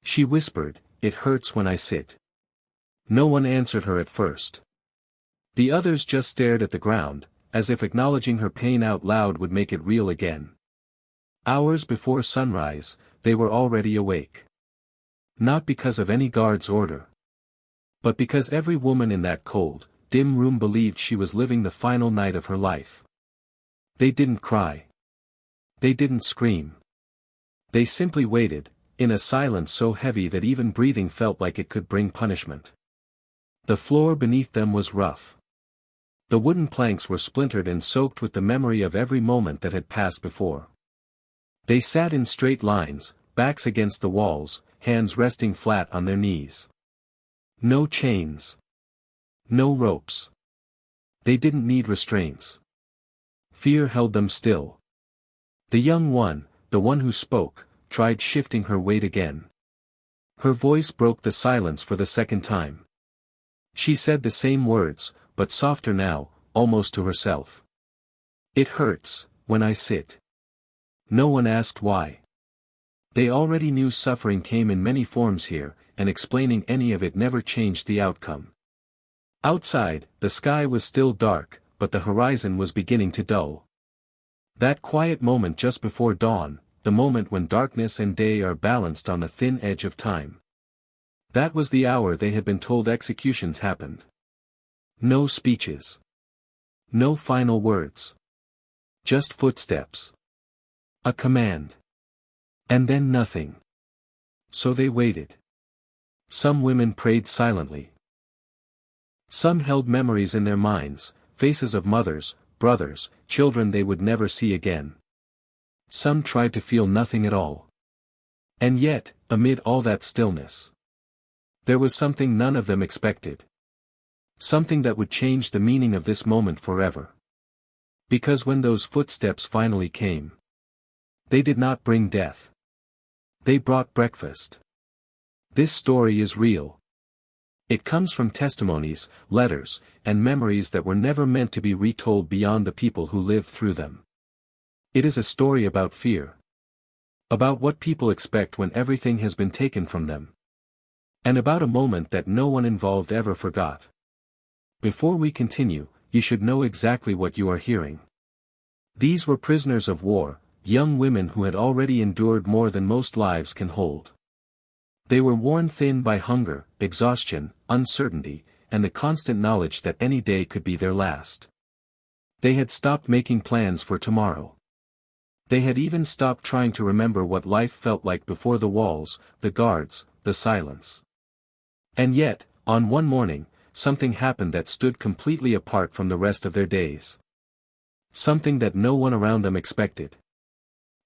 She whispered, "It hurts when I sit." No one answered her at first. The others just stared at the ground, as if acknowledging her pain out loud would make it real again. Hours before sunrise, they were already awake. Not because of any guard's order, but because every woman in that cold, dim room believed she was living the final night of her life. They didn't cry. They didn't scream. They simply waited, in a silence so heavy that even breathing felt like it could bring punishment. The floor beneath them was rough. The wooden planks were splintered and soaked with the memory of every moment that had passed before. They sat in straight lines, backs against the walls, hands resting flat on their knees. No chains. No ropes. They didn't need restraints. Fear held them still. The young one, the one who spoke, tried shifting her weight again. Her voice broke the silence for the second time. She said the same words, but softer now, almost to herself. "It hurts, when I sit." No one asked why. They already knew suffering came in many forms here, and explaining any of it never changed the outcome. Outside, the sky was still dark, but the horizon was beginning to dull. That quiet moment just before dawn, the moment when darkness and day are balanced on a thin edge of time. That was the hour they had been told executions happened. No speeches. No final words. Just footsteps. A command. And then nothing. So they waited. Some women prayed silently. Some held memories in their minds, faces of mothers, brothers, children they would never see again. Some tried to feel nothing at all. And yet, amid all that stillness, there was something none of them expected. Something that would change the meaning of this moment forever. Because when those footsteps finally came, they did not bring death. They brought breakfast. This story is real. It comes from testimonies, letters, and memories that were never meant to be retold beyond the people who lived through them. It is a story about fear. About what people expect when everything has been taken from them. And about a moment that no one involved ever forgot. Before we continue, you should know exactly what you are hearing. These were prisoners of war, young women who had already endured more than most lives can hold. They were worn thin by hunger, exhaustion, uncertainty, and the constant knowledge that any day could be their last. They had stopped making plans for tomorrow. They had even stopped trying to remember what life felt like before the walls, the guards, the silence. And yet, on one morning, something happened that stood completely apart from the rest of their days. Something that no one around them expected.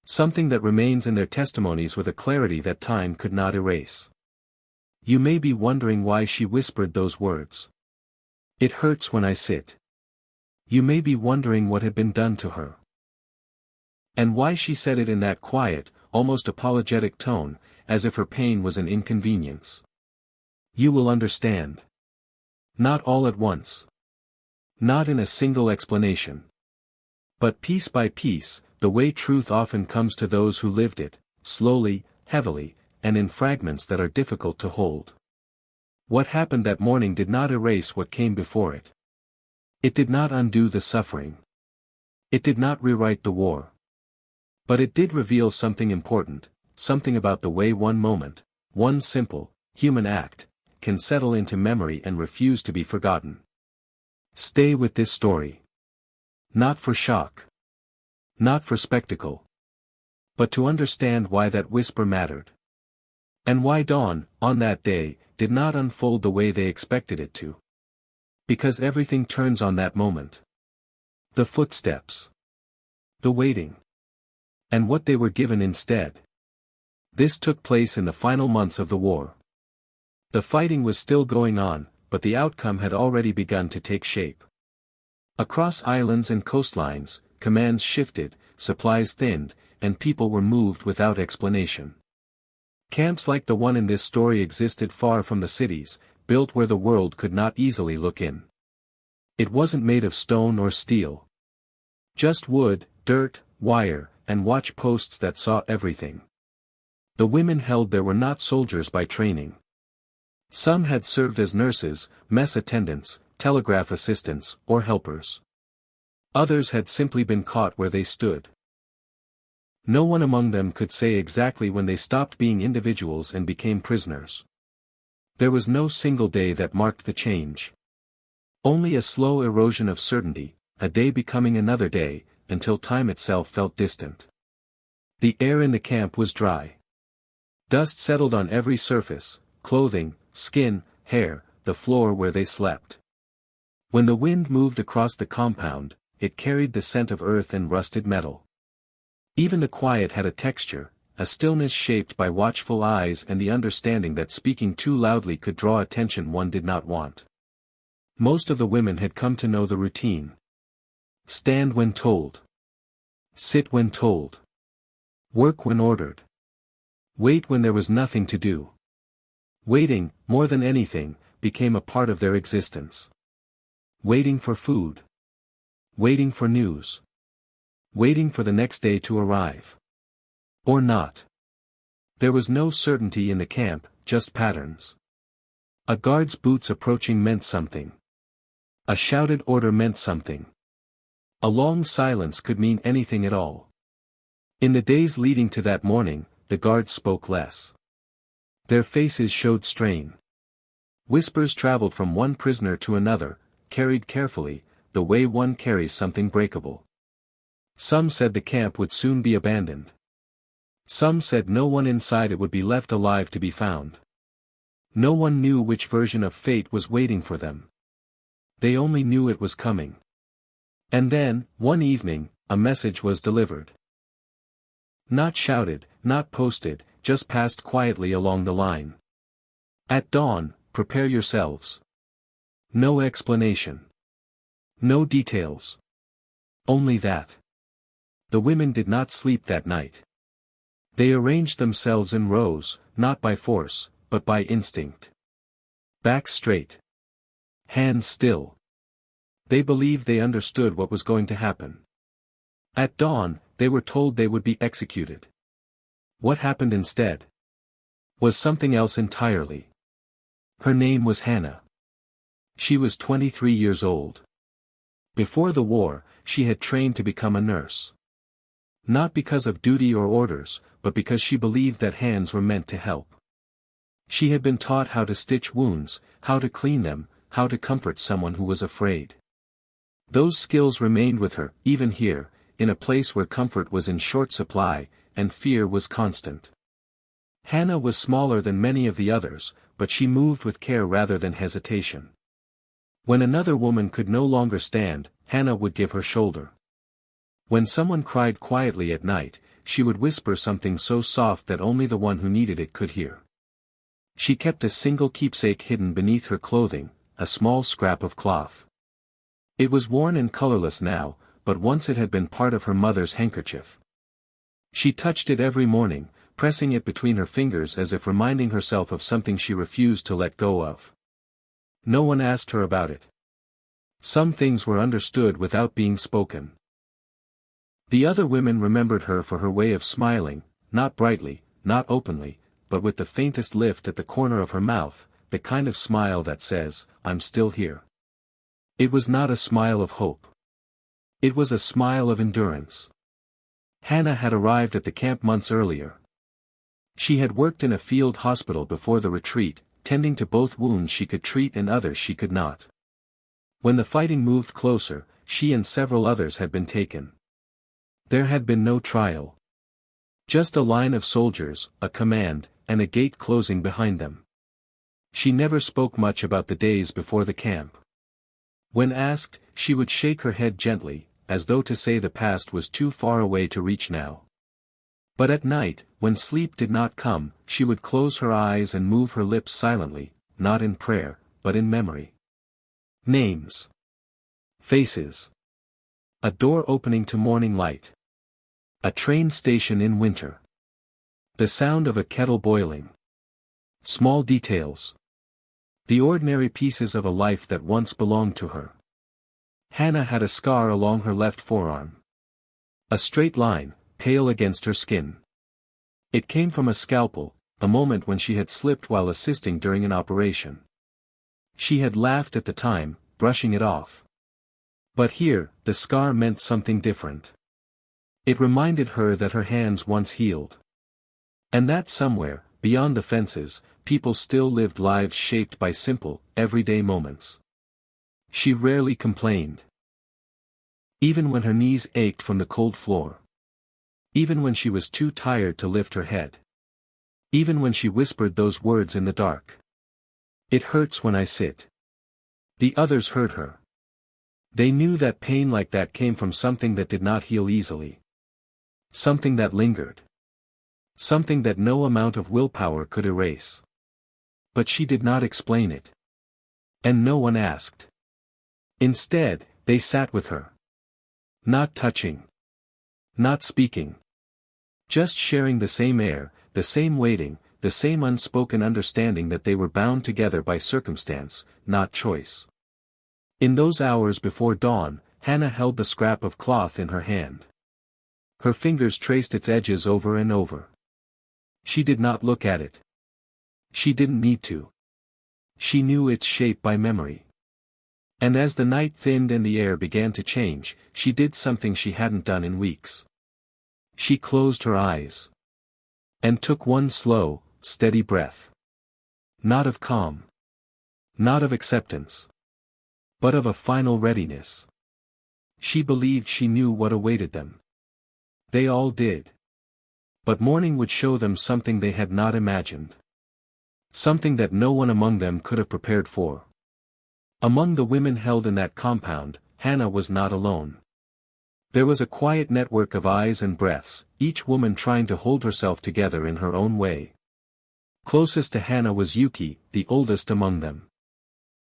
Something that remains in their testimonies with a clarity that time could not erase. You may be wondering why she whispered those words. "It hurts when I sit." You may be wondering what had been done to her. And why she said it in that quiet, almost apologetic tone, as if her pain was an inconvenience. You will understand. Not all at once. Not in a single explanation. But piece by piece, the way truth often comes to those who lived it, slowly, heavily, and in fragments that are difficult to hold. What happened that morning did not erase what came before it. It did not undo the suffering. It did not rewrite the war. But it did reveal something important, something about the way one moment, one simple, human act, can settle into memory and refuse to be forgotten. Stay with this story. Not for shock. Not for spectacle. But to understand why that whisper mattered. And why dawn, on that day, did not unfold the way they expected it to. Because everything turns on that moment. The footsteps. The waiting. And what they were given instead. This took place in the final months of the war. The fighting was still going on, but the outcome had already begun to take shape. Across islands and coastlines, commands shifted, supplies thinned, and people were moved without explanation. Camps like the one in this story existed far from the cities, built where the world could not easily look in. It wasn't made of stone or steel. Just wood, dirt, wire, and watch posts that saw everything. The women held there were not soldiers by training. Some had served as nurses, mess attendants, telegraph assistants, or helpers. Others had simply been caught where they stood. No one among them could say exactly when they stopped being individuals and became prisoners. There was no single day that marked the change. Only a slow erosion of certainty, a day becoming another day, until time itself felt distant. The air in the camp was dry. Dust settled on every surface, clothing, skin, hair, the floor where they slept. When the wind moved across the compound, it carried the scent of earth and rusted metal. Even the quiet had a texture, a stillness shaped by watchful eyes and the understanding that speaking too loudly could draw attention one did not want. Most of the women had come to know the routine. Stand when told. Sit when told. Work when ordered. Wait when there was nothing to do. Waiting, more than anything, became a part of their existence. Waiting for food. Waiting for news. Waiting for the next day to arrive. Or not. There was no certainty in the camp, just patterns. A guard's boots approaching meant something. A shouted order meant something. A long silence could mean anything at all. In the days leading to that morning, the guards spoke less. Their faces showed strain. Whispers traveled from one prisoner to another, carried carefully, the way one carries something breakable. Some said the camp would soon be abandoned. Some said no one inside it would be left alive to be found. No one knew which version of fate was waiting for them. They only knew it was coming. And then, one evening, a message was delivered. Not shouted, not posted, just passed quietly along the line. At dawn, prepare yourselves. No explanation. No details. Only that. The women did not sleep that night. They arranged themselves in rows, not by force, but by instinct. Back straight. Hands still. They believed they understood what was going to happen. At dawn, they were told they would be executed. What happened instead? Was something else entirely. Her name was Hannah. She was 23 years old. Before the war, she had trained to become a nurse. Not because of duty or orders, but because she believed that hands were meant to help. She had been taught how to stitch wounds, how to clean them, how to comfort someone who was afraid. Those skills remained with her, even here, in a place where comfort was in short supply, and fear was constant. Hannah was smaller than many of the others, but she moved with care rather than hesitation. When another woman could no longer stand, Hannah would give her shoulder. When someone cried quietly at night, she would whisper something so soft that only the one who needed it could hear. She kept a single keepsake hidden beneath her clothing, a small scrap of cloth. It was worn and colorless now, but once it had been part of her mother's handkerchief. She touched it every morning, pressing it between her fingers as if reminding herself of something she refused to let go of. No one asked her about it. Some things were understood without being spoken. The other women remembered her for her way of smiling, not brightly, not openly, but with the faintest lift at the corner of her mouth, the kind of smile that says, "I'm still here." It was not a smile of hope. It was a smile of endurance. Hannah had arrived at the camp months earlier. She had worked in a field hospital before the retreat, tending to both wounds she could treat and others she could not. When the fighting moved closer, she and several others had been taken. There had been no trial. Just a line of soldiers, a command, and a gate closing behind them. She never spoke much about the days before the camp. When asked, she would shake her head gently, as though to say the past was too far away to reach now. But at night, when sleep did not come, she would close her eyes and move her lips silently, not in prayer, but in memory. Names. Faces. A door opening to morning light. A train station in winter. The sound of a kettle boiling. Small details. The ordinary pieces of a life that once belonged to her. Hannah had a scar along her left forearm. A straight line, pale against her skin. It came from a scalpel, a moment when she had slipped while assisting during an operation. She had laughed at the time, brushing it off. But here, the scar meant something different. It reminded her that her hands once healed. And that somewhere, beyond the fences, people still lived lives shaped by simple, everyday moments. She rarely complained. Even when her knees ached from the cold floor. Even when she was too tired to lift her head. Even when she whispered those words in the dark. It hurts when I sit. The others heard her. They knew that pain like that came from something that did not heal easily. Something that lingered. Something that no amount of willpower could erase. But she did not explain it. And no one asked. Instead, they sat with her. Not touching. Not speaking. Just sharing the same air, the same waiting, the same unspoken understanding that they were bound together by circumstance, not choice. In those hours before dawn, Hannah held the scrap of cloth in her hand. Her fingers traced its edges over and over. She did not look at it. She didn't need to. She knew its shape by memory. And as the night thinned and the air began to change, she did something she hadn't done in weeks. She closed her eyes. And took one slow, steady breath. Not of calm. Not of acceptance. But of a final readiness. She believed she knew what awaited them. They all did. But morning would show them something they had not imagined. Something that no one among them could have prepared for. Among the women held in that compound, Hannah was not alone. There was a quiet network of eyes and breaths, each woman trying to hold herself together in her own way. Closest to Hannah was Yuki, the oldest among them.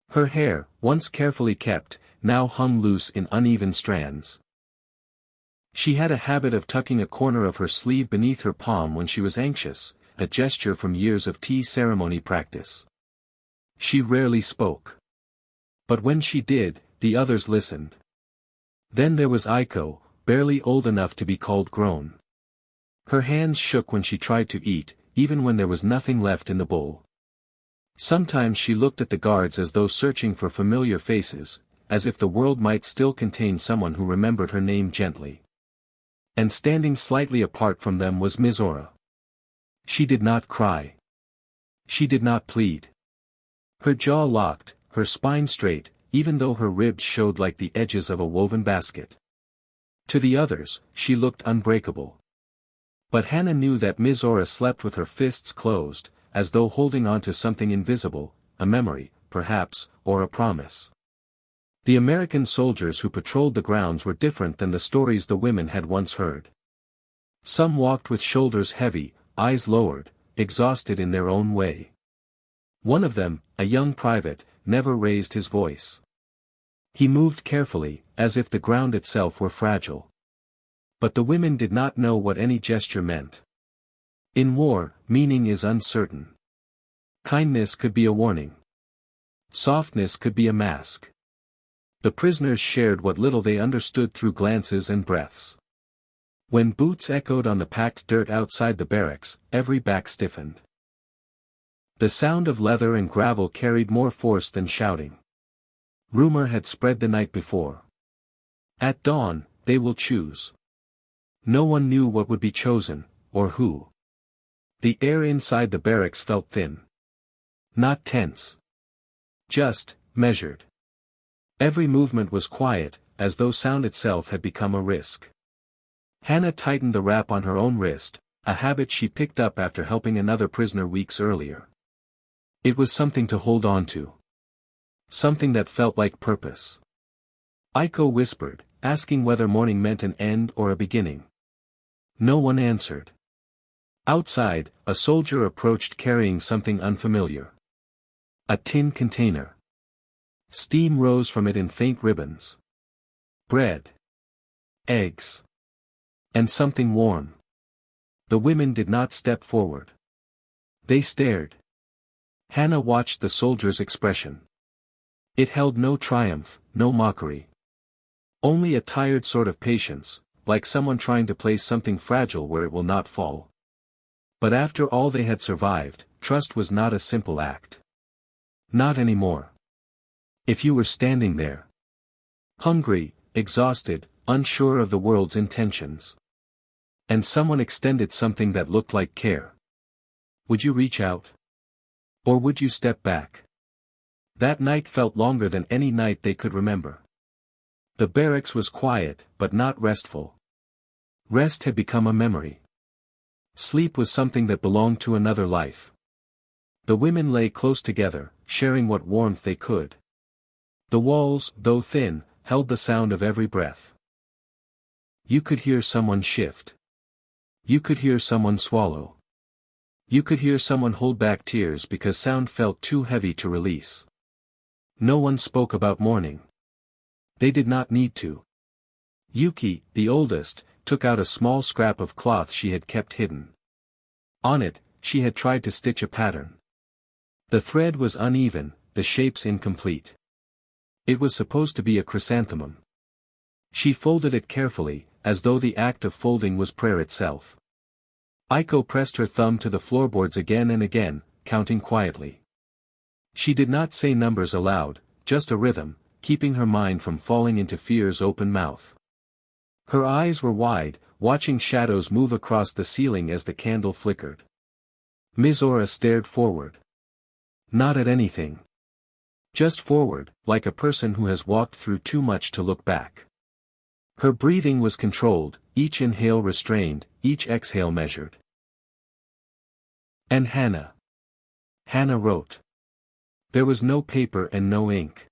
Her hair, once carefully kept, now hung loose in uneven strands. She had a habit of tucking a corner of her sleeve beneath her palm when she was anxious, a gesture from years of tea ceremony practice. She rarely spoke. But when she did, the others listened. Then there was Aiko, barely old enough to be called grown. Her hands shook when she tried to eat, even when there was nothing left in the bowl. Sometimes she looked at the guards as though searching for familiar faces, as if the world might still contain someone who remembered her name gently. And standing slightly apart from them was Mizora. She did not cry. She did not plead. Her jaw locked, her spine straight, even though her ribs showed like the edges of a woven basket. To the others, she looked unbreakable. But Hannah knew that Mizora slept with her fists closed, as though holding on to something invisible, a memory, perhaps, or a promise. The American soldiers who patrolled the grounds were different than the stories the women had once heard. Some walked with shoulders heavy, eyes lowered, exhausted in their own way. One of them, a young private, never raised his voice. He moved carefully, as if the ground itself were fragile. But the women did not know what any gesture meant. In war, meaning is uncertain. Kindness could be a warning. Softness could be a mask. The prisoners shared what little they understood through glances and breaths. When boots echoed on the packed dirt outside the barracks, every back stiffened. The sound of leather and gravel carried more force than shouting. Rumor had spread the night before. At dawn, they will choose. No one knew what would be chosen, or who. The air inside the barracks felt thin. Not tense. Just, measured. Every movement was quiet, as though sound itself had become a risk. Hannah tightened the wrap on her own wrist, a habit she picked up after helping another prisoner weeks earlier. It was something to hold on to. Something that felt like purpose. Aiko whispered, asking whether morning meant an end or a beginning. No one answered. Outside, a soldier approached carrying something unfamiliar. A tin container. Steam rose from it in faint ribbons. Bread. Eggs. And something warm. The women did not step forward. They stared. Hannah watched the soldier's expression. It held no triumph, no mockery. Only a tired sort of patience, like someone trying to place something fragile where it will not fall. But after all they had survived, trust was not a simple act. Not anymore. If you were standing there, hungry, exhausted, unsure of the world's intentions, and someone extended something that looked like care, would you reach out? Or would you step back? That night felt longer than any night they could remember. The barracks was quiet, but not restful. Rest had become a memory. Sleep was something that belonged to another life. The women lay close together, sharing what warmth they could. The walls, though thin, held the sound of every breath. You could hear someone shift. You could hear someone swallow. You could hear someone hold back tears because sound felt too heavy to release. No one spoke about mourning. They did not need to. Yuki, the oldest, took out a small scrap of cloth she had kept hidden. On it, she had tried to stitch a pattern. The thread was uneven, the shapes incomplete. It was supposed to be a chrysanthemum. She folded it carefully, as though the act of folding was prayer itself. Aiko pressed her thumb to the floorboards again and again, counting quietly. She did not say numbers aloud, just a rhythm, keeping her mind from falling into fear's open mouth. Her eyes were wide, watching shadows move across the ceiling as the candle flickered. Mizora stared forward. Not at anything. Just forward, like a person who has walked through too much to look back. Her breathing was controlled, each inhale restrained, each exhale measured. And Hannah. Hannah wrote. There was no paper and no ink.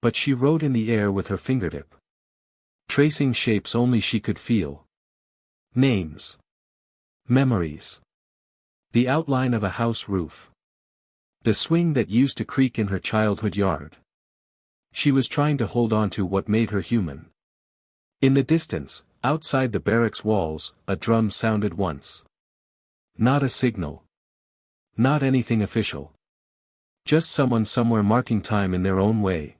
But she wrote in the air with her fingertip. Tracing shapes only she could feel. Names. Memories. The outline of a house roof. The swing that used to creak in her childhood yard. She was trying to hold on to what made her human. In the distance, outside the barracks walls, a drum sounded once. Not a signal. Not anything official. Just someone somewhere marking time in their own way.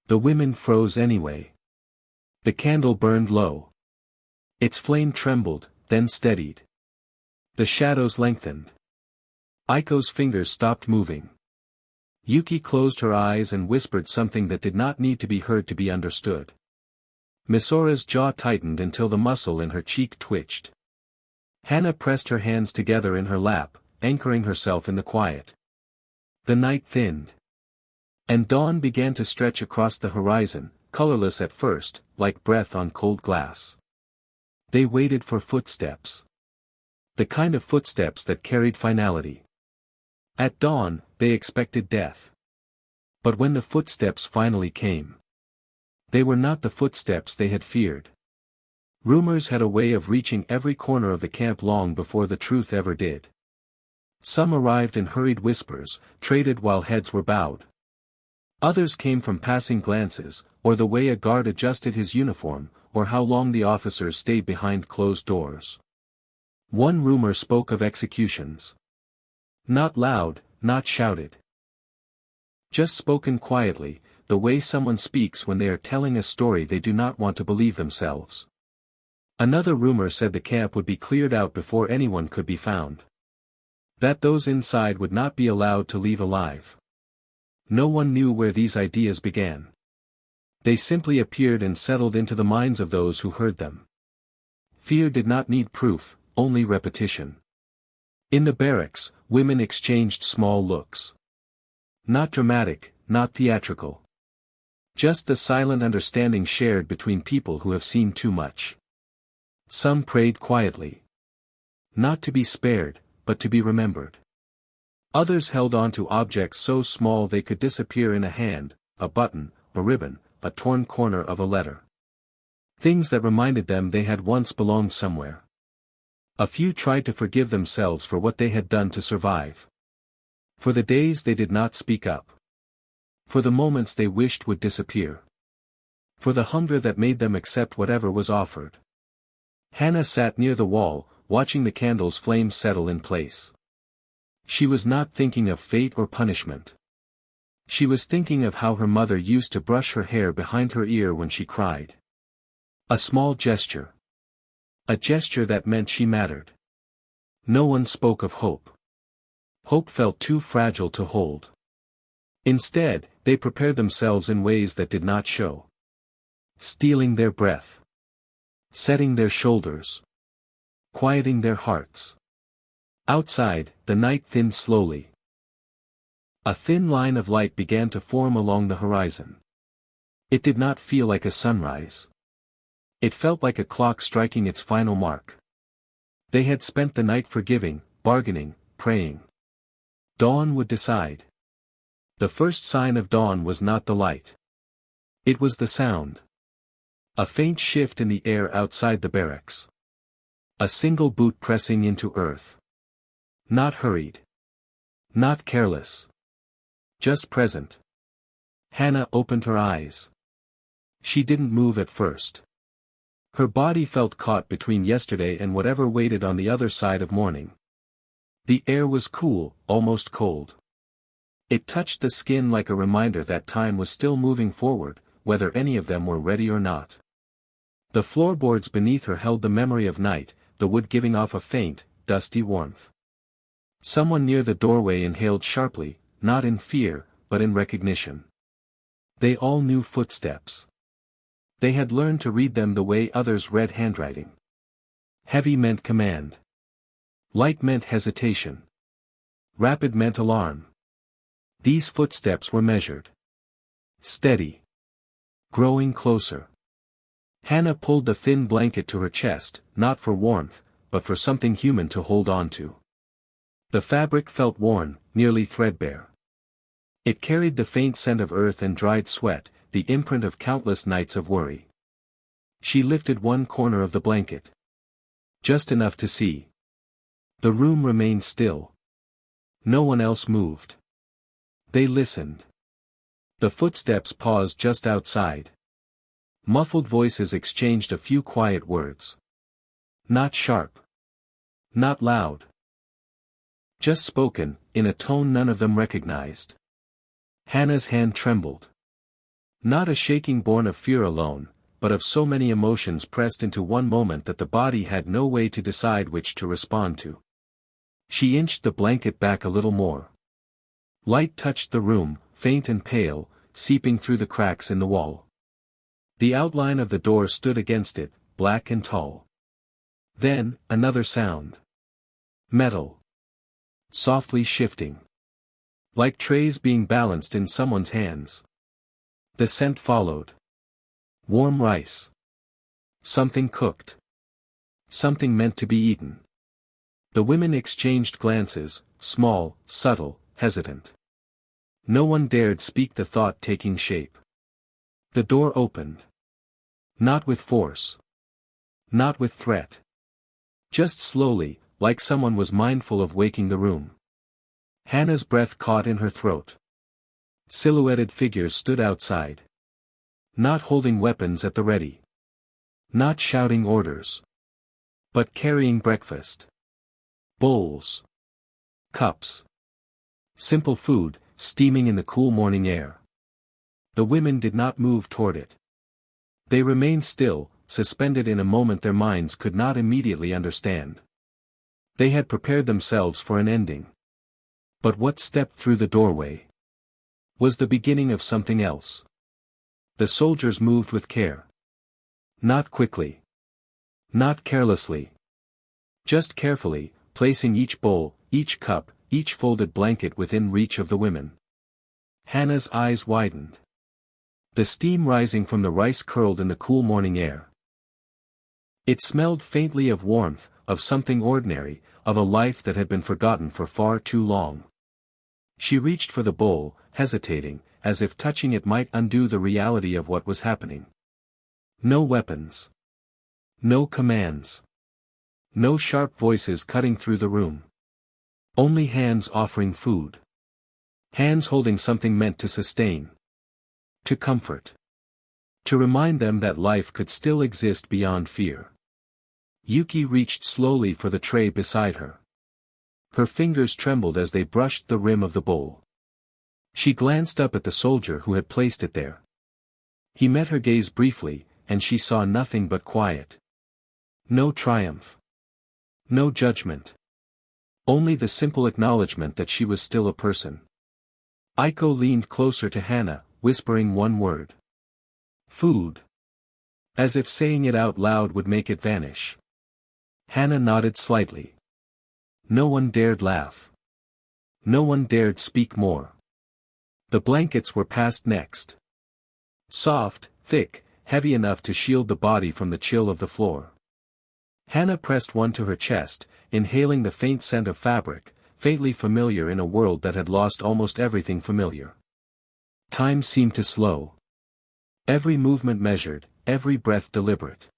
The women froze anyway. The candle burned low. Its flame trembled, then steadied. The shadows lengthened. Aiko's fingers stopped moving. Yuki closed her eyes and whispered something that did not need to be heard to be understood. Misora's jaw tightened until the muscle in her cheek twitched. Hannah pressed her hands together in her lap, anchoring herself in the quiet. The night thinned. And dawn began to stretch across the horizon, colorless at first, like breath on cold glass. They waited for footsteps. The kind of footsteps that carried finality. At dawn, they expected death. But when the footsteps finally came, they were not the footsteps they had feared. Rumors had a way of reaching every corner of the camp long before the truth ever did. Some arrived in hurried whispers, traded while heads were bowed. Others came from passing glances, or the way a guard adjusted his uniform, or how long the officers stayed behind closed doors. One rumor spoke of executions. Not loud, not shouted. Just spoken quietly, the way someone speaks when they are telling a story they do not want to believe themselves. Another rumor said the camp would be cleared out before anyone could be found. That those inside would not be allowed to leave alive. No one knew where these ideas began. They simply appeared and settled into the minds of those who heard them. Fear did not need proof, only repetition. In the barracks, women exchanged small looks. Not dramatic, not theatrical. Just the silent understanding shared between people who have seen too much. Some prayed quietly. Not to be spared, but to be remembered. Others held on to objects so small they could disappear in a hand, a button, a ribbon, a torn corner of a letter. Things that reminded them they had once belonged somewhere. A few tried to forgive themselves for what they had done to survive. For the days they did not speak up. For the moments they wished would disappear. For the hunger that made them accept whatever was offered. Hannah sat near the wall, watching the candle's flames settle in place. She was not thinking of fate or punishment. She was thinking of how her mother used to brush her hair behind her ear when she cried. A small gesture. A gesture that meant she mattered. No one spoke of hope. Hope felt too fragile to hold. Instead, they prepared themselves in ways that did not show. Stealing their breath. Setting their shoulders. Quieting their hearts. Outside, the night thinned slowly. A thin line of light began to form along the horizon. It did not feel like a sunrise. It felt like a clock striking its final mark. They had spent the night forgiving, bargaining, praying. Dawn would decide. The first sign of dawn was not the light. It was the sound. A faint shift in the air outside the barracks. A single boot pressing into earth. Not hurried. Not careless. Just present. Hannah opened her eyes. She didn't move at first. Her body felt caught between yesterday and whatever waited on the other side of morning. The air was cool, almost cold. It touched the skin like a reminder that time was still moving forward, whether any of them were ready or not. The floorboards beneath her held the memory of night, the wood giving off a faint, dusty warmth. Someone near the doorway inhaled sharply, not in fear, but in recognition. They all knew footsteps. They had learned to read them the way others read handwriting. Heavy meant command. Light meant hesitation. Rapid meant alarm. These footsteps were measured. Steady. Growing closer. Hannah pulled the thin blanket to her chest, not for warmth, but for something human to hold on to. The fabric felt worn, nearly threadbare. It carried the faint scent of earth and dried sweat, the imprint of countless nights of worry. She lifted one corner of the blanket. Just enough to see. The room remained still. No one else moved. They listened. The footsteps paused just outside. Muffled voices exchanged a few quiet words. Not sharp. Not loud. Just spoken, in a tone none of them recognized. Hannah's hand trembled. Not a shaking born of fear alone, but of so many emotions pressed into one moment that the body had no way to decide which to respond to. She inched the blanket back a little more. Light touched the room, faint and pale, seeping through the cracks in the wall. The outline of the door stood against it, black and tall. Then, another sound. Metal. Softly shifting. Like trays being balanced in someone's hands. The scent followed. Warm rice. Something cooked. Something meant to be eaten. The women exchanged glances, small, subtle, hesitant. No one dared speak the thought taking shape. The door opened. Not with force. Not with threat. Just slowly, like someone was mindful of waking the room. Hannah's breath caught in her throat. Silhouetted figures stood outside. Not holding weapons at the ready. Not shouting orders. But carrying breakfast. Bowls. Cups. Simple food, steaming in the cool morning air. The women did not move toward it. They remained still, suspended in a moment their minds could not immediately understand. They had prepared themselves for an ending. But what stepped through the doorway was the beginning of something else. The soldiers moved with care. Not quickly. Not carelessly. Just carefully, placing each bowl, each cup, each folded blanket within reach of the women. Hannah's eyes widened. The steam rising from the rice curled in the cool morning air. It smelled faintly of warmth, of something ordinary, of a life that had been forgotten for far too long. She reached for the bowl, hesitating, as if touching it might undo the reality of what was happening. No weapons. No commands. No sharp voices cutting through the room. Only hands offering food. Hands holding something meant to sustain. To comfort. To remind them that life could still exist beyond fear. Yuki reached slowly for the tray beside her. Her fingers trembled as they brushed the rim of the bowl. She glanced up at the soldier who had placed it there. He met her gaze briefly, and she saw nothing but quiet. No triumph. No judgment. Only the simple acknowledgement that she was still a person. Aiko leaned closer to Hannah, whispering one word. Food. As if saying it out loud would make it vanish. Hannah nodded slightly. No one dared laugh. No one dared speak more. The blankets were passed next. Soft, thick, heavy enough to shield the body from the chill of the floor. Hannah pressed one to her chest, inhaling the faint scent of fabric, faintly familiar in a world that had lost almost everything familiar. Time seemed to slow. Every movement measured, every breath deliberate.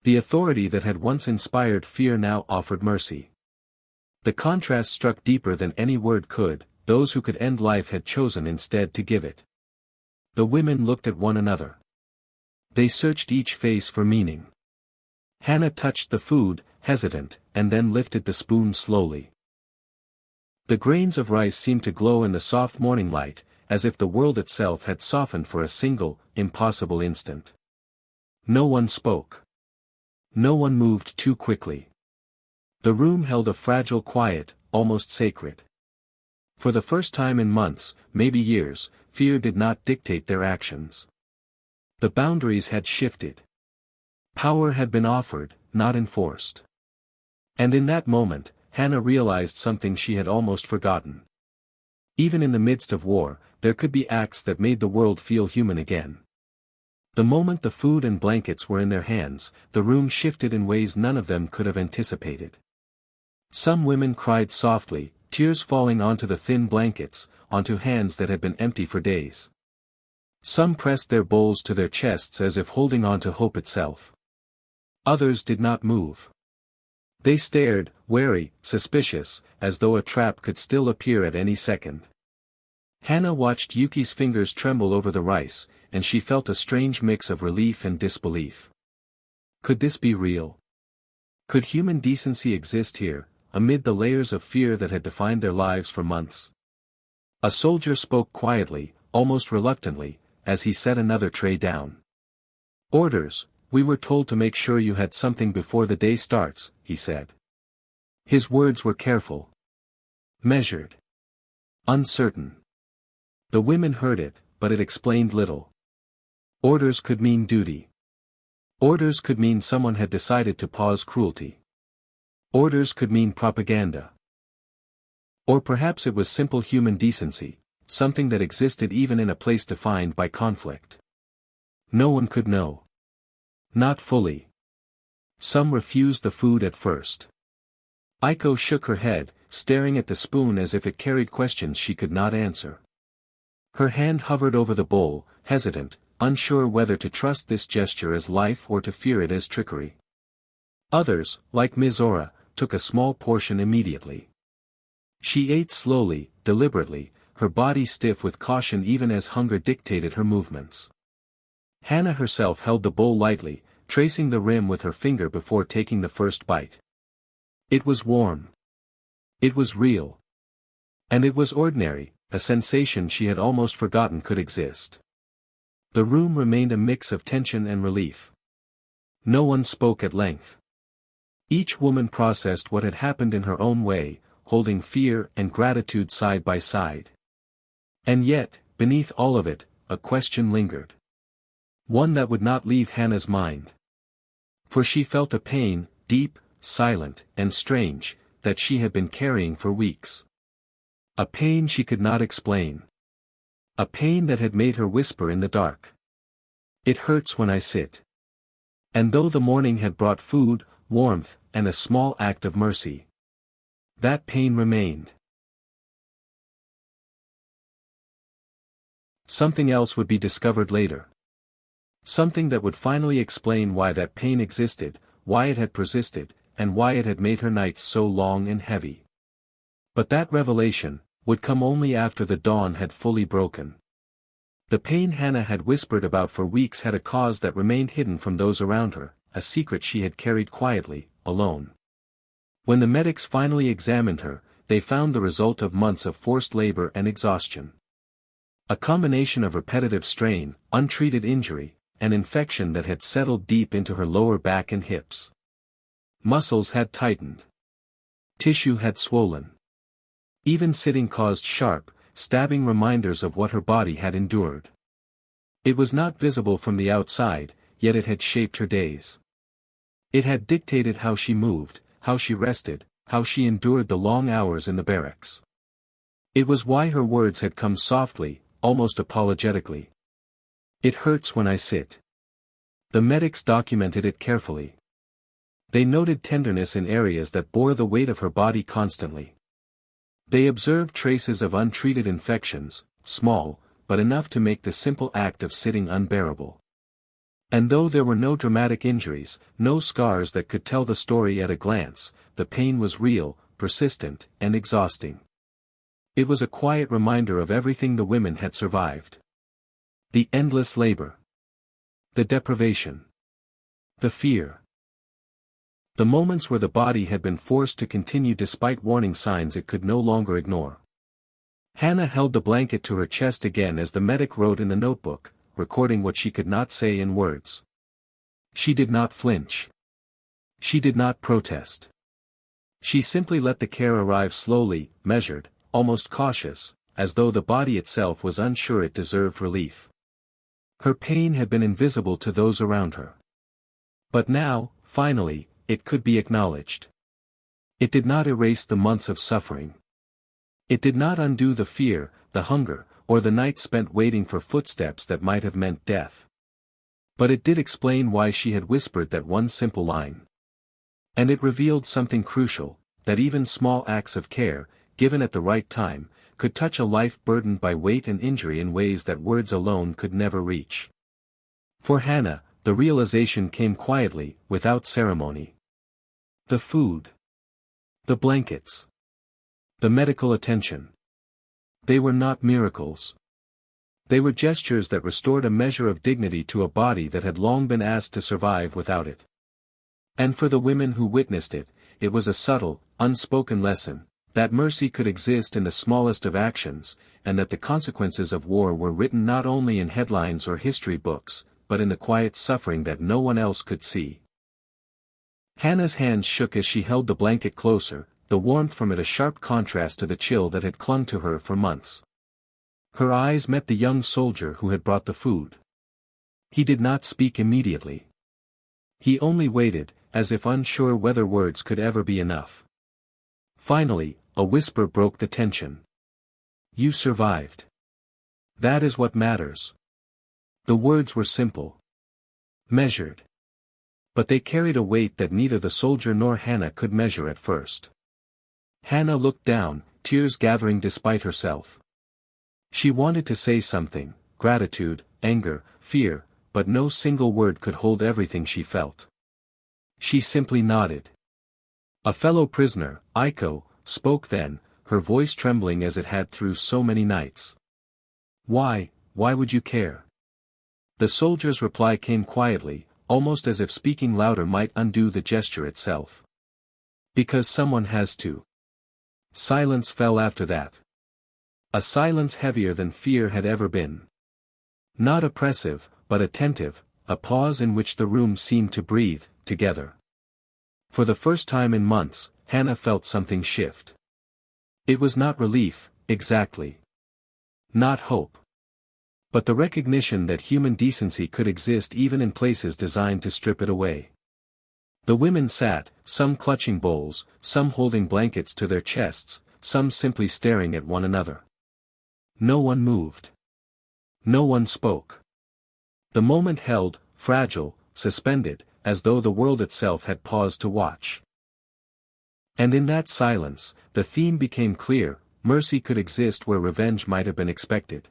The authority that had once inspired fear now offered mercy. The contrast struck deeper than any word could. Those who could end life had chosen instead to give it. The women looked at one another. They searched each face for meaning. Hannah touched the food, hesitant, and then lifted the spoon slowly. The grains of rice seemed to glow in the soft morning light, as if the world itself had softened for a single, impossible instant. No one spoke. No one moved too quickly. The room held a fragile quiet, almost sacred. For the first time in months, maybe years, fear did not dictate their actions. The boundaries had shifted. Power had been offered, not enforced. And in that moment, Hannah realized something she had almost forgotten. Even in the midst of war, there could be acts that made the world feel human again. The moment the food and blankets were in their hands, the room shifted in ways none of them could have anticipated. Some women cried softly, tears falling onto the thin blankets, onto hands that had been empty for days. Some pressed their bowls to their chests as if holding on to hope itself. Others did not move. They stared, wary, suspicious, as though a trap could still appear at any second. Hannah watched Yuki's fingers tremble over the rice, and she felt a strange mix of relief and disbelief. Could this be real? Could human decency exist here, amid the layers of fear that had defined their lives for months? A soldier spoke quietly, almost reluctantly, as he set another tray down. "Orders, we were told to make sure you had something before the day starts," he said. His words were careful. Measured. Uncertain. The women heard it, but it explained little. Orders could mean duty. Orders could mean someone had decided to pause cruelty. Orders could mean propaganda. Or perhaps it was simple human decency, something that existed even in a place defined by conflict. No one could know. Not fully. Some refused the food at first. Aiko shook her head, staring at the spoon as if it carried questions she could not answer. Her hand hovered over the bowl, hesitant, unsure whether to trust this gesture as life or to fear it as trickery. Others, like Ms. Ora, took a small portion immediately. She ate slowly, deliberately, her body stiff with caution even as hunger dictated her movements. Hannah herself held the bowl lightly, tracing the rim with her finger before taking the first bite. It was warm. It was real. And it was ordinary, a sensation she had almost forgotten could exist. The room remained a mix of tension and relief. No one spoke at length. Each woman processed what had happened in her own way, holding fear and gratitude side by side. And yet, beneath all of it, a question lingered. One that would not leave Hannah's mind. For she felt a pain, deep, silent, and strange, that she had been carrying for weeks. A pain she could not explain. A pain that had made her whisper in the dark. "It hurts when I sit." And though the morning had brought food, warmth, and a small act of mercy, that pain remained. Something else would be discovered later. Something that would finally explain why that pain existed, why it had persisted, and why it had made her nights so long and heavy. But that revelation would come only after the dawn had fully broken. The pain Hannah had whispered about for weeks had a cause that remained hidden from those around her, a secret she had carried quietly, alone. When the medics finally examined her, they found the result of months of forced labor and exhaustion. A combination of repetitive strain, untreated injury, and infection that had settled deep into her lower back and hips. Muscles had tightened. tissue had swollen. Even sitting caused sharp, stabbing reminders of what her body had endured. It was not visible from the outside, yet it had shaped her days. It had dictated how she moved, how she rested, how she endured the long hours in the barracks. It was why her words had come softly, almost apologetically. "It hurts when I sit." The medics documented it carefully. They noted tenderness in areas that bore the weight of her body constantly. They observed traces of untreated infections, small, but enough to make the simple act of sitting unbearable. And though there were no dramatic injuries, no scars that could tell the story at a glance, the pain was real, persistent, and exhausting. It was a quiet reminder of everything the women had survived. The endless labor. The deprivation. The fear. The moments where the body had been forced to continue despite warning signs it could no longer ignore. Hannah held the blanket to her chest again as the medic wrote in the notebook, recording what she could not say in words. She did not flinch. She did not protest. She simply let the care arrive slowly, measured, almost cautious, as though the body itself was unsure it deserved relief. Her pain had been invisible to those around her. But now, finally, it could be acknowledged. It did not erase the months of suffering. It did not undo the fear, the hunger, or the nights spent waiting for footsteps that might have meant death. But it did explain why she had whispered that one simple line. And it revealed something crucial, that even small acts of care, given at the right time, could touch a life burdened by weight and injury in ways that words alone could never reach. For Hannah, the realization came quietly, without ceremony. The food. The blankets. The medical attention. They were not miracles. They were gestures that restored a measure of dignity to a body that had long been asked to survive without it. And for the women who witnessed it, it was a subtle, unspoken lesson, that mercy could exist in the smallest of actions, and that the consequences of war were written not only in headlines or history books, but in the quiet suffering that no one else could see. Hannah's hands shook as she held the blanket closer, the warmth from it a sharp contrast to the chill that had clung to her for months. Her eyes met the young soldier who had brought the food. He did not speak immediately. He only waited, as if unsure whether words could ever be enough. Finally, a whisper broke the tension. "You survived. That is what matters." The words were simple. Measured. But they carried a weight that neither the soldier nor Hannah could measure at first. Hannah looked down, tears gathering despite herself. She wanted to say something, gratitude, anger, fear, but no single word could hold everything she felt. She simply nodded. A fellow prisoner, Iko, spoke then, her voice trembling as it had through so many nights. Why would you care?" The soldier's reply came quietly, almost as if speaking louder might undo the gesture itself. "Because someone has to." Silence fell after that. A silence heavier than fear had ever been. Not oppressive, but attentive, a pause in which the room seemed to breathe, together. For the first time in months, Hannah felt something shift. It was not relief, exactly. Not hope. But the recognition that human decency could exist even in places designed to strip it away. The women sat, some clutching bowls, some holding blankets to their chests, some simply staring at one another. No one moved. No one spoke. The moment held, fragile, suspended, as though the world itself had paused to watch. And in that silence, the theme became clear: mercy could exist where revenge might have been expected.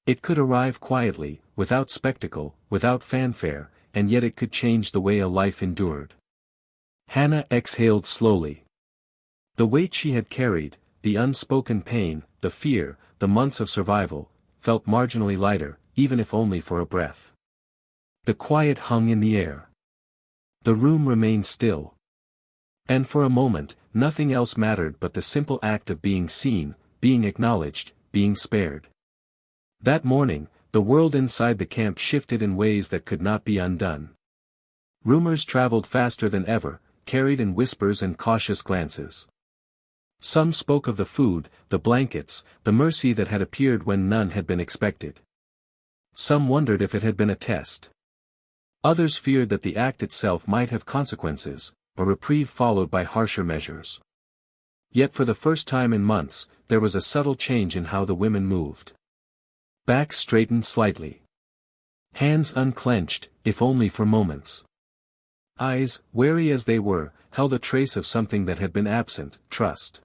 It could arrive quietly, without spectacle, without fanfare, and yet it could change the way a life endured. Hannah exhaled slowly. The weight she had carried, the unspoken pain, the fear, the months of survival, felt marginally lighter, even if only for a breath. The quiet hung in the air. The room remained still. And for a moment, nothing else mattered but the simple act of being seen, being acknowledged, being spared. That morning, the world inside the camp shifted in ways that could not be undone. Rumors traveled faster than ever, carried in whispers and cautious glances. Some spoke of the food, the blankets, the mercy that had appeared when none had been expected. Some wondered if it had been a test. Others feared that the act itself might have consequences, a reprieve followed by harsher measures. Yet for the first time in months, there was a subtle change in how the women moved. Backs straightened slightly. Hands unclenched, if only for moments. Eyes, wary as they were, held a trace of something that had been absent, trust.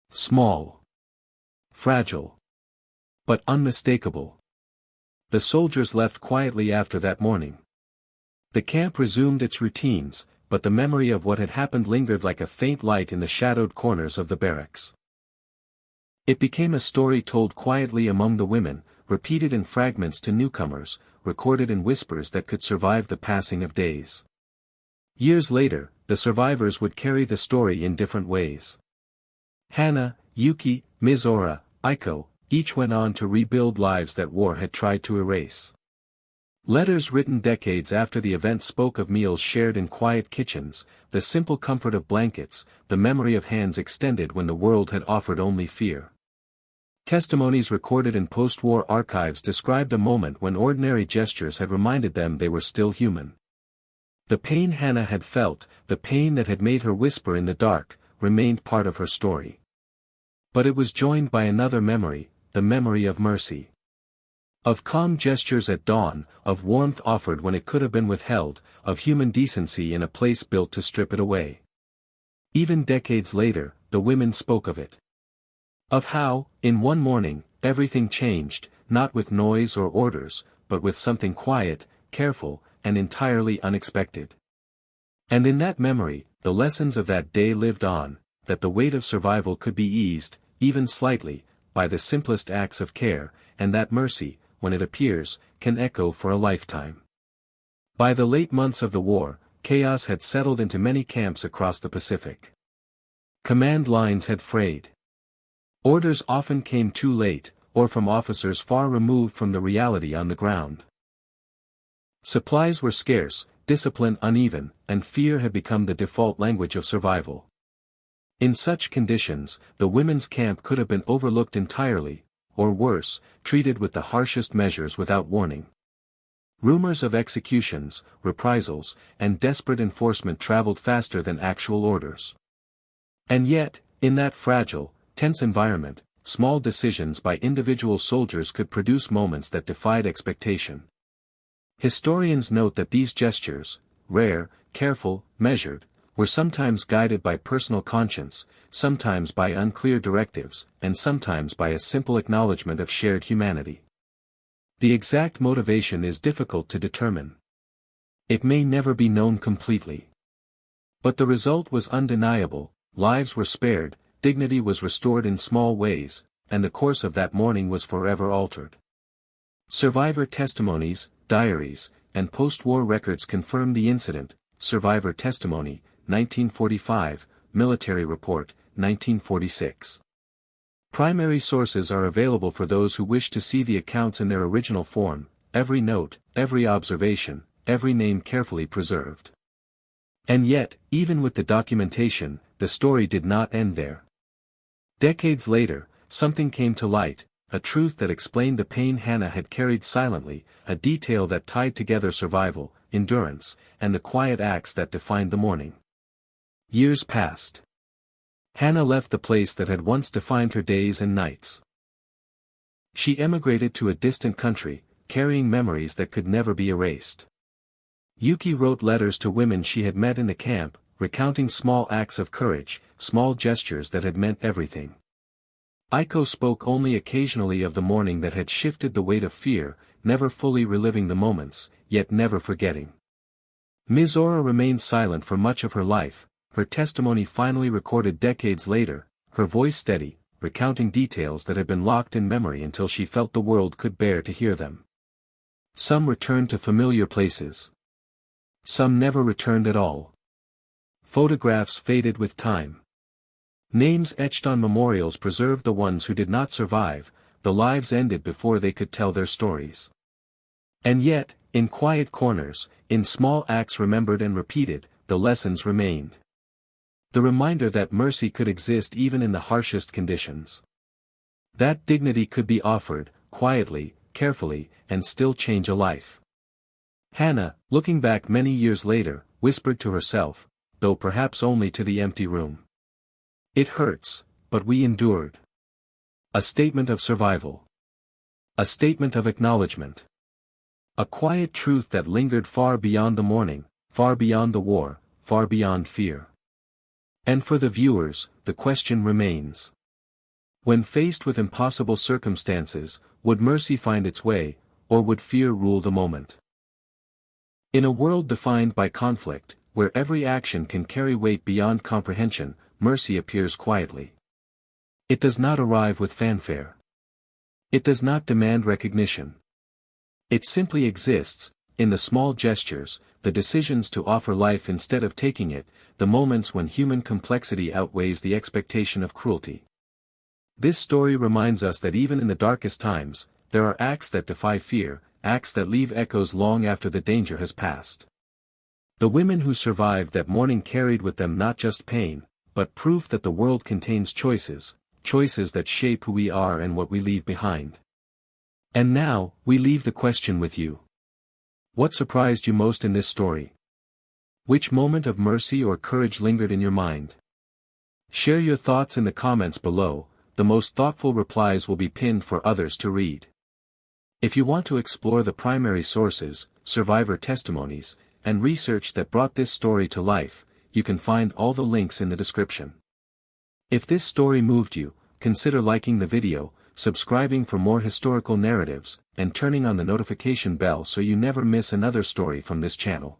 Small. Fragile. But unmistakable. The soldiers left quietly after that morning. The camp resumed its routines, but the memory of what had happened lingered like a faint light in the shadowed corners of the barracks. It became a story told quietly among the women, repeated in fragments to newcomers, recorded in whispers that could survive the passing of days. Years later, the survivors would carry the story in different ways. Hana, Yuki, Mizora, Aiko, each went on to rebuild lives that war had tried to erase. Letters written decades after the event spoke of meals shared in quiet kitchens, the simple comfort of blankets, the memory of hands extended when the world had offered only fear. Testimonies recorded in post-war archives described a moment when ordinary gestures had reminded them they were still human. The pain Hannah had felt, the pain that had made her whisper in the dark, remained part of her story. But it was joined by another memory, the memory of mercy. Of calm gestures at dawn, of warmth offered when it could have been withheld, of human decency in a place built to strip it away. Even decades later, the women spoke of it. Of how, in one morning, everything changed, not with noise or orders, but with something quiet, careful, and entirely unexpected. And in that memory, the lessons of that day lived on, that the weight of survival could be eased, even slightly, by the simplest acts of care, and that mercy, when it appears, can echo for a lifetime. By the late months of the war, chaos had settled into many camps across the Pacific. Command lines had frayed. Orders often came too late, or from officers far removed from the reality on the ground. Supplies were scarce, discipline uneven, and fear had become the default language of survival. In such conditions, the women's camp could have been overlooked entirely, or worse, treated with the harshest measures without warning. Rumors of executions, reprisals, and desperate enforcement traveled faster than actual orders. And yet, in that fragile, tense environment, small decisions by individual soldiers could produce moments that defied expectation. Historians note that these gestures, rare, careful, measured, were sometimes guided by personal conscience, sometimes by unclear directives, and sometimes by a simple acknowledgement of shared humanity. The exact motivation is difficult to determine. It may never be known completely. But the result was undeniable, lives were spared, dignity was restored in small ways, and the course of that morning was forever altered. Survivor testimonies, diaries, and post-war records confirm the incident. Survivor testimony, 1945, Military Report, 1946. Primary sources are available for those who wish to see the accounts in their original form, every note, every observation, every name carefully preserved. And yet, even with the documentation, the story did not end there. Decades later, something came to light, a truth that explained the pain Hannah had carried silently, a detail that tied together survival, endurance, and the quiet acts that defined the morning. Years passed. Hannah left the place that had once defined her days and nights. She emigrated to a distant country, carrying memories that could never be erased. Yuki wrote letters to women she had met in the camp, recounting small acts of courage, small gestures that had meant everything. Aiko spoke only occasionally of the morning that had shifted the weight of fear, never fully reliving the moments, yet never forgetting. Mizora remained silent for much of her life, her testimony finally recorded decades later, her voice steady, recounting details that had been locked in memory until she felt the world could bear to hear them. Some returned to familiar places. Some never returned at all. Photographs faded with time. Names etched on memorials preserved the ones who did not survive, the lives ended before they could tell their stories. And yet, in quiet corners, in small acts remembered and repeated, the lessons remained. The reminder that mercy could exist even in the harshest conditions. That dignity could be offered, quietly, carefully, and still change a life. Hannah, looking back many years later, whispered to herself, though perhaps only to the empty room. "It hurts, but we endured." A statement of survival. A statement of acknowledgement. A quiet truth that lingered far beyond the morning, far beyond the war, far beyond fear. And for the viewers, the question remains. When faced with impossible circumstances, would mercy find its way, or would fear rule the moment? In a world defined by conflict, where every action can carry weight beyond comprehension, mercy appears quietly. It does not arrive with fanfare. It does not demand recognition. It simply exists, in the small gestures, the decisions to offer life instead of taking it, the moments when human complexity outweighs the expectation of cruelty. This story reminds us that even in the darkest times, there are acts that defy fear, acts that leave echoes long after the danger has passed. The women who survived that morning carried with them not just pain, but proof that the world contains choices, choices that shape who we are and what we leave behind. And now, we leave the question with you. What surprised you most in this story? Which moment of mercy or courage lingered in your mind? Share your thoughts in the comments below. The most thoughtful replies will be pinned for others to read. If you want to explore the primary sources, survivor testimonies, and research that brought this story to life, you can find all the links in the description. If this story moved you, consider liking the video, subscribing for more historical narratives, and turning on the notification bell so you never miss another story from this channel.